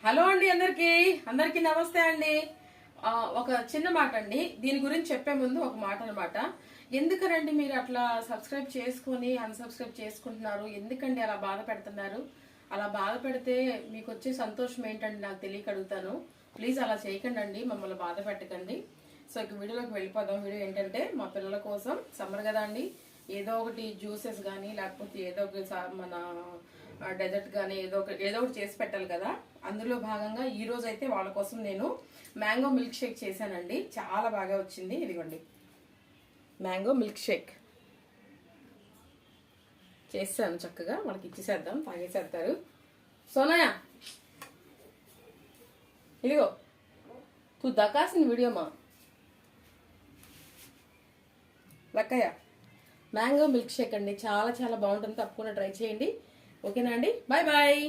Hello అండి, అందరికి నమస్తే అండి. ఒక చిన్న మాట అండి. దీని గురించి చెప్పే ముందు ఒక మాట అనమాట. ఎందుకనండి మీరు అట్లా సబ్స్క్రైబ్ చేసుకొని అన్సబ్స్క్రైబ్ చేసుకుంటున్నారు? ఎందుకండి అలా బాధ పెడుతున్నారు? అలా బాధ పెడితే మీకు వచ్చే సంతోషం ఏంటండి నాకు తెలియక అడుగుతాను. ప్లీజ్ అలా చేయకండి అండి, మమ్మల్ని బాధ పెట్టకండి. సో ఇక వీడియోలోకి వెళ్ళిపోదాం. వీడియో ఏంటంటే మా పిల్లల కోసం సమ్మర్ కదా అండి, ఏదో ఒకటి జ్యూసెస్ కానీ లేకపోతే ఏదో ఒక మన డెజర్ట్ కానీ ఏదో ఒకటి చేసి పెట్టాలి కదా. అందులో భాగంగా ఈ రోజు అయితే వాళ్ళ కోసం నేను మ్యాంగో మిల్క్ షేక్ చేశానండి. చాలా బాగా వచ్చింది. ఇదిగోండి మ్యాంగో మిల్క్ షేక్ చేశాను. చక్కగా వాళ్ళకి ఇచ్చేసేద్దాం, తాగేసేస్తారు. సోనయా ఇదిగో తూ దక్కాల్సిన వీడియో మా లక్కయ్య మ్యాంగో మిల్క్ షేక్ అండి. చాలా చాలా బాగుంటుంది, తప్పకుండా ట్రై చేయండి. ఓకేనా అండి, బాయ్ బాయ్.